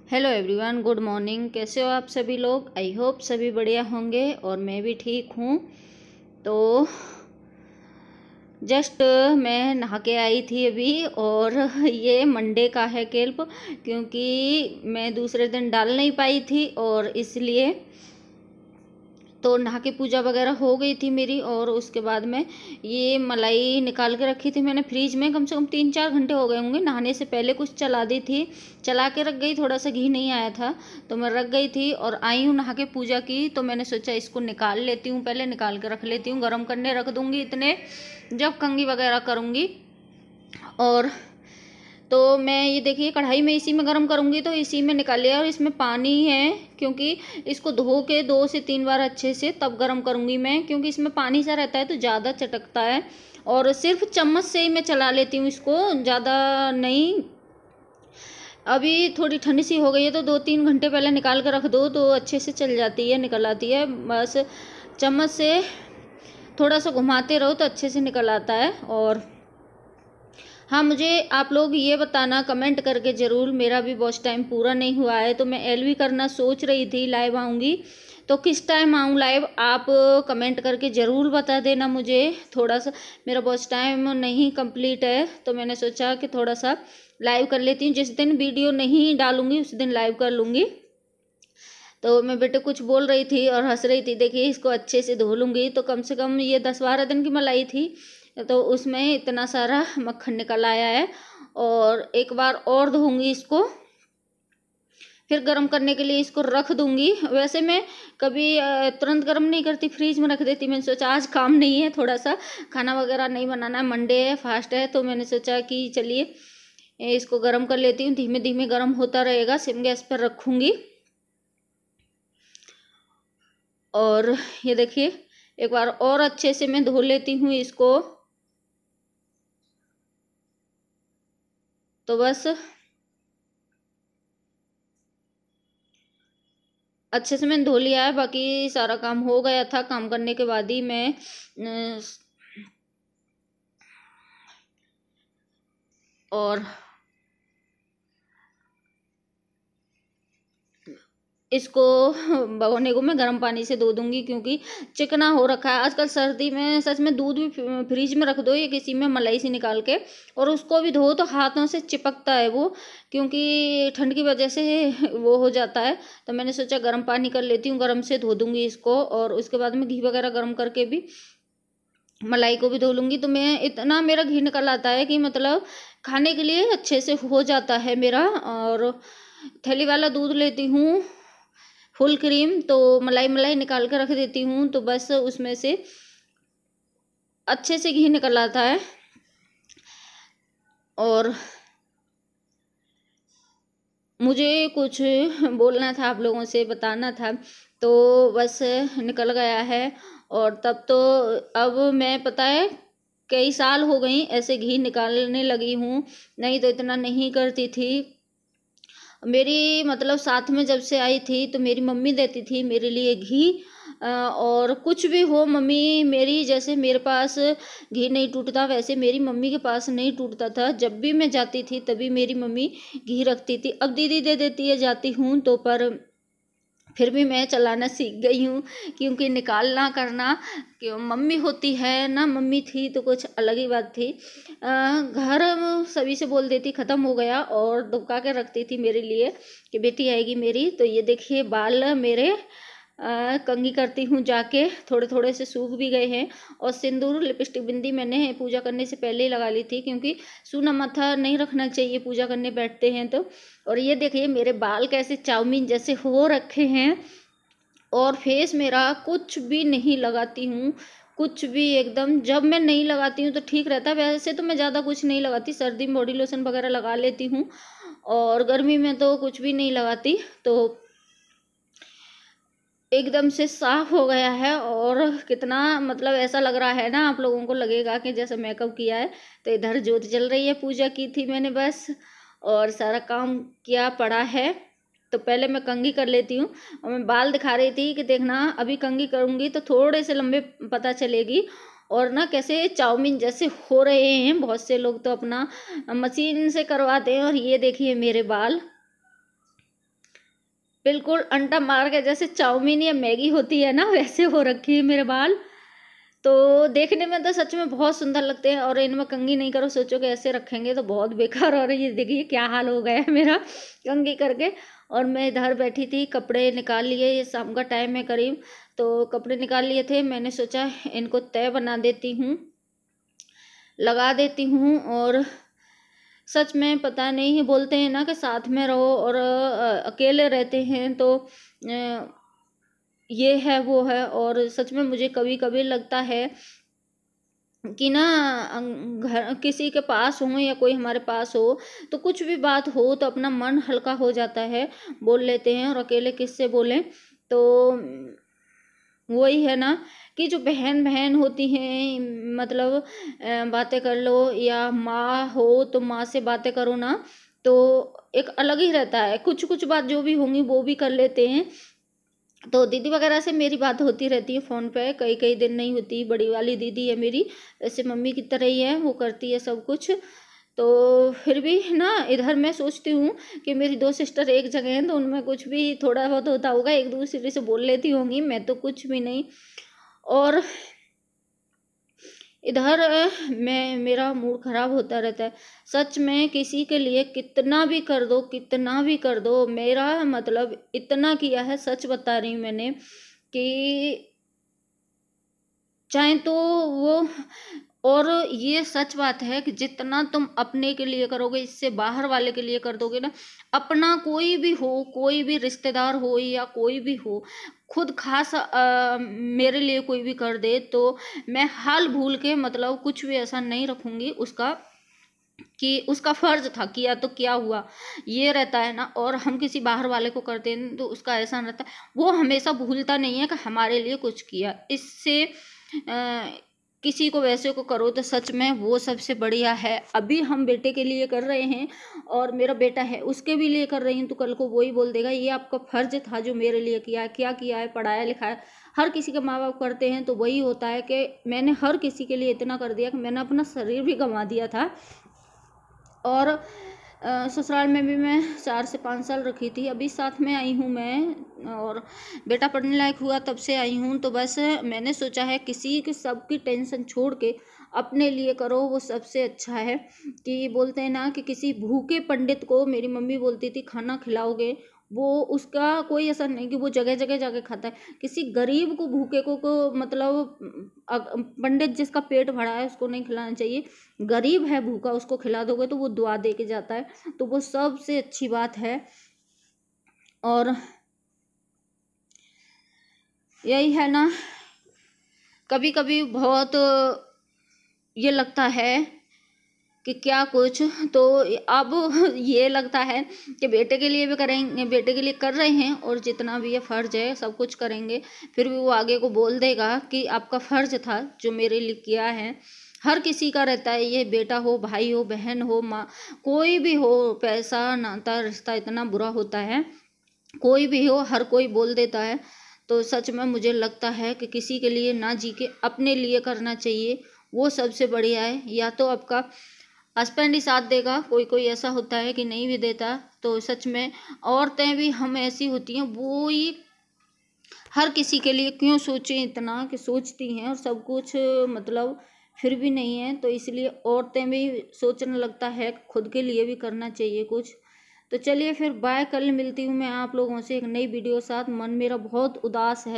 Hello everyone, good morning. कैसे हो आप सभी लोग? आई होप सभी बढ़िया होंगे और मैं भी ठीक हूँ। तो जस्ट मैं नहा के आई थी अभी, और ये मंडे का है क्लिप, क्योंकि मैं दूसरे दिन डाल नहीं पाई थी और इसलिए तो नहा के पूजा वगैरह हो गई थी मेरी। और उसके बाद में ये मलाई निकाल के रखी थी मैंने फ्रिज में, कम से कम 3-4 घंटे हो गए होंगे। नहाने से पहले कुछ चला दी थी, चला के रख गई, थोड़ा सा घी नहीं आया था तो मैं रख गई थी। और आई हूँ नहा के पूजा की, तो मैंने सोचा इसको निकाल लेती हूँ, पहले निकाल के रख लेती हूँ, गर्म करने रख दूँगी इतने जब कंघी वगैरह करूँगी। और तो मैं ये देखिए कढ़ाई में इसी में गर्म करूँगी, तो इसी में निकाल लिया। और इसमें पानी है, क्योंकि इसको धो के 2 से 3 बार अच्छे से तब गर्म करूँगी मैं, क्योंकि इसमें पानी सा रहता है तो ज़्यादा चटकता है। और सिर्फ चम्मच से ही मैं चला लेती हूँ इसको, ज़्यादा नहीं। अभी थोड़ी ठंडी सी हो गई है तो 2-3 घंटे पहले निकाल कर रख दो तो अच्छे से चल जाती है, निकल आती है। बस चम्मच से थोड़ा सा घुमाते रहो तो अच्छे से निकल आता है। और हाँ, मुझे आप लोग ये बताना कमेंट करके ज़रूर, मेरा भी वॉच टाइम पूरा नहीं हुआ है, तो मैं एलवी करना सोच रही थी, लाइव आऊँगी तो किस टाइम आऊँ लाइव, आप कमेंट करके ज़रूर बता देना मुझे। थोड़ा सा मेरा वॉच टाइम नहीं कंप्लीट है तो मैंने सोचा कि थोड़ा सा लाइव कर लेती हूँ। जिस दिन वीडियो नहीं डालूँगी उस दिन लाइव कर लूँगी। तो मैं बेटे कुछ बोल रही थी और हंस रही थी। देखिए इसको अच्छे से धो लूँगी तो कम से कम ये 10-12 दिन की मलाई थी, तो उसमें इतना सारा मक्खन निकल आया है। और एक बार और धोऊंगी इसको, फिर गर्म करने के लिए इसको रख दूंगी। वैसे मैं कभी तुरंत गर्म नहीं करती, फ्रीज में रख देती। मैंने सोचा आज काम नहीं है, थोड़ा सा खाना वगैरह नहीं बनाना है, मंडे है, फास्ट है, तो मैंने सोचा कि चलिए इसको गर्म कर लेती हूँ। धीमे धीमे गर्म होता रहेगा, सिम गैस पर रखूँगी। और ये देखिए एक बार और अच्छे से मैं धो लेती हूँ इसको। तो बस अच्छे से मैंने धो लिया है, बाकी सारा काम हो गया था। काम करने के बाद ही मैं और इसको भगोने को मैं गर्म पानी से धो दूंगी, क्योंकि चिकना हो रखा है। आजकल सर्दी में सच में दूध भी फ्रिज में रख दो या किसी में मलाई से निकाल के, और उसको भी धो तो हाथों से चिपकता है वो, क्योंकि ठंड की वजह से वो हो जाता है। तो मैंने सोचा गर्म पानी कर लेती हूँ, गर्म से धो दूंगी इसको। और उसके बाद में घी वगैरह गर्म करके भी मलाई को भी धो लूँगी। तो मैं इतना मेरा घी निकल आता है कि मतलब खाने के लिए अच्छे से हो जाता है मेरा। और थैली वाला दूध लेती हूँ फुल क्रीम, तो मलाई निकाल के रख देती हूँ, तो बस उसमें से अच्छे से घी निकल आता है। और मुझे कुछ बोलना था, आप लोगों से बताना था, तो बस निकल गया है। और तब तो अब मैं पता है कई साल हो गई ऐसे घी निकालने लगी हूँ, नहीं तो इतना नहीं करती थी। मेरी मतलब साथ में जब से आई थी तो मेरी मम्मी देती थी मेरे लिए घी। और कुछ भी हो, मम्मी मेरी जैसे मेरे पास घी नहीं टूटता वैसे मेरी मम्मी के पास नहीं टूटता था। जब भी मैं जाती थी तभी मेरी मम्मी घी रखती थी। अब दीदी दे देती है जाती हूँ तो, पर फिर भी मैं चलाना सीख गई हूँ, क्योंकि निकालना करना क्यों मम्मी होती है ना, मम्मी थी तो कुछ अलग ही बात थी। घर सभी से बोल देती ख़त्म हो गया और दुबका के रखती थी मेरे लिए कि बेटी आएगी मेरी। तो ये देखिए बाल मेरे कंघी करती हूँ जाके, थोड़े थोड़े से सूख भी गए हैं। और सिंदूर लिपस्टिक बिंदी मैंने पूजा करने से पहले ही लगा ली थी, क्योंकि सूना माथा नहीं रखना चाहिए पूजा करने बैठते हैं तो। और ये देखिए मेरे बाल कैसे चाउमीन जैसे हो रखे हैं। और फेस मेरा कुछ भी नहीं लगाती हूँ, कुछ भी एकदम। जब मैं नहीं लगाती हूँ तो ठीक रहता है, वैसे तो मैं ज़्यादा कुछ नहीं लगाती। सर्दी में बॉडी लोशन वगैरह लगा लेती हूँ, और गर्मी में तो कुछ भी नहीं लगाती। तो एकदम से साफ हो गया है। और कितना मतलब ऐसा लग रहा है ना, आप लोगों को लगेगा कि जैसे मेकअप किया है। तो इधर ज्योत जल रही है, पूजा की थी मैंने बस, और सारा काम किया पड़ा है। तो पहले मैं कंघी कर लेती हूँ। और मैं बाल दिखा रही थी कि देखना अभी कंघी करूँगी तो थोड़े से लंबे पता चलेगी। और ना कैसे चाउमीन जैसे हो रहे हैं। बहुत से लोग तो अपना मशीन से करवाते हैं, और ये देखिए मेरे बाल बिल्कुल अंडा मार के जैसे चाउमीन या मैगी होती है ना, वैसे हो रखी है मेरे बाल। तो देखने में तो सच में बहुत सुंदर लगते हैं, और इनमें कंघी नहीं करो, सोचो कि ऐसे रखेंगे तो बहुत बेकार हो रही है। देखिए क्या हाल हो गया है मेरा कंघी करके। और मैं इधर बैठी थी, कपड़े निकाल लिए, ये शाम का टाइम है करीब, तो कपड़े निकाल लिए थे। मैंने सोचा इनको तय बना देती हूँ, लगा देती हूँ। और सच में पता नहीं, बोलते हैं ना कि साथ में रहो और अकेले रहते हैं तो ये है वो है। और सच में मुझे कभी कभी लगता है कि ना घर किसी के पास हो या कोई हमारे पास हो, तो कुछ भी बात हो तो अपना मन हल्का हो जाता है, बोल लेते हैं। और अकेले किससे बोलें। तो वही है ना कि जो बहन बहन होती हैं, मतलब बातें कर लो, या माँ हो तो माँ से बातें करो ना, तो एक अलग ही रहता है। कुछ कुछ बात जो भी होंगी वो भी कर लेते हैं। तो दीदी वगैरह से मेरी बात होती रहती है फ़ोन पे, कई कई दिन नहीं होती। बड़ी वाली दीदी है मेरी, ऐसे मम्मी की तरह ही है, वो करती है सब कुछ। तो फिर भी ना इधर मैं सोचती हूँ कि मेरी दो सिस्टर एक जगह हैं, तो उनमें कुछ भी थोड़ा बहुत होता होगा, एक दूसरे से बोल लेती होंगी, मैं तो कुछ भी नहीं। और इधर मैं मेरा मूड खराब होता रहता है। सच में किसी के लिए कितना भी कर दो, कितना भी कर दो, मेरा मतलब इतना किया है, सच बता रही हूँ मैंने, कि चाहे तो वो, और ये सच बात है कि जितना तुम अपने के लिए करोगे, इससे बाहर वाले के लिए कर दोगे ना, अपना कोई भी हो, कोई भी रिश्तेदार हो या कोई भी हो, खुद खास मेरे लिए कोई भी कर दे तो मैं हाल भूल के, मतलब कुछ भी ऐसा नहीं रखूंगी उसका कि उसका फर्ज था, किया तो क्या हुआ, ये रहता है ना। और हम किसी बाहर वाले को करते हैं तो उसका ऐसा रहता है, वो हमेशा भूलता नहीं है कि हमारे लिए कुछ किया। इससे किसी को वैसे को करो तो सच में वो सबसे बढ़िया है। अभी हम बेटे के लिए कर रहे हैं, और मेरा बेटा है उसके भी लिए कर रही हूँ, तो कल को वही बोल देगा ये आपका फर्ज था जो मेरे लिए किया है। क्या किया है, पढ़ाया लिखाया, हर किसी के माँ बाप करते हैं। तो वही होता है कि मैंने हर किसी के लिए इतना कर दिया कि मैंने अपना शरीर भी गंवा दिया था। और ससुराल में भी मैं 4 से 5 साल रखी थी, अभी साथ में आई हूँ मैं, और बेटा पढ़ने लायक हुआ तब से आई हूँ। तो बस मैंने सोचा है किसी की सबकी टेंशन छोड़ के अपने लिए करो, वो सबसे अच्छा है। कि बोलते हैं ना कि किसी भूखे पंडित को, मेरी मम्मी बोलती थी, खाना खिलाओगे, वो उसका कोई ऐसा नहीं कि वो जगह जगह जाके खाता है। किसी गरीब को, भूखे को मतलब पंडित जिसका पेट भरा है उसको नहीं खिलाना चाहिए, गरीब है भूखा उसको खिला दोगे तो वो दुआ दे के जाता है। तो वो सबसे अच्छी बात है। और यही है ना, कभी कभी बहुत ये लगता है कि क्या कुछ, तो अब ये लगता है कि बेटे के लिए भी करेंगे, बेटे के लिए कर रहे हैं, और जितना भी ये फ़र्ज है सब कुछ करेंगे। फिर भी वो आगे को बोल देगा कि आपका फ़र्ज था जो मेरे लिए किया है। हर किसी का रहता है ये, बेटा हो, भाई हो, बहन हो, माँ, कोई भी हो, पैसा नाता रिश्ता इतना बुरा होता है, कोई भी हो, हर कोई बोल देता है। तो सच में मुझे लगता है कि किसी के लिए ना जी के अपने लिए करना चाहिए, वो सबसे बढ़िया है। या तो आपका हस्बैंड ही साथ देगा, कोई कोई ऐसा होता है कि नहीं भी देता। तो सच में औरतें भी हम ऐसी होती हैं, वो ही हर किसी के लिए क्यों सोचें, इतना कि सोचती हैं और सब कुछ, मतलब फिर भी नहीं है। तो इसलिए औरतें भी सोचने लगता है, खुद के लिए भी करना चाहिए कुछ। तो चलिए फिर बाय, कल मिलती हूँ मैं आप लोगों से एक नई वीडियो साथ। मन मेरा बहुत उदास है।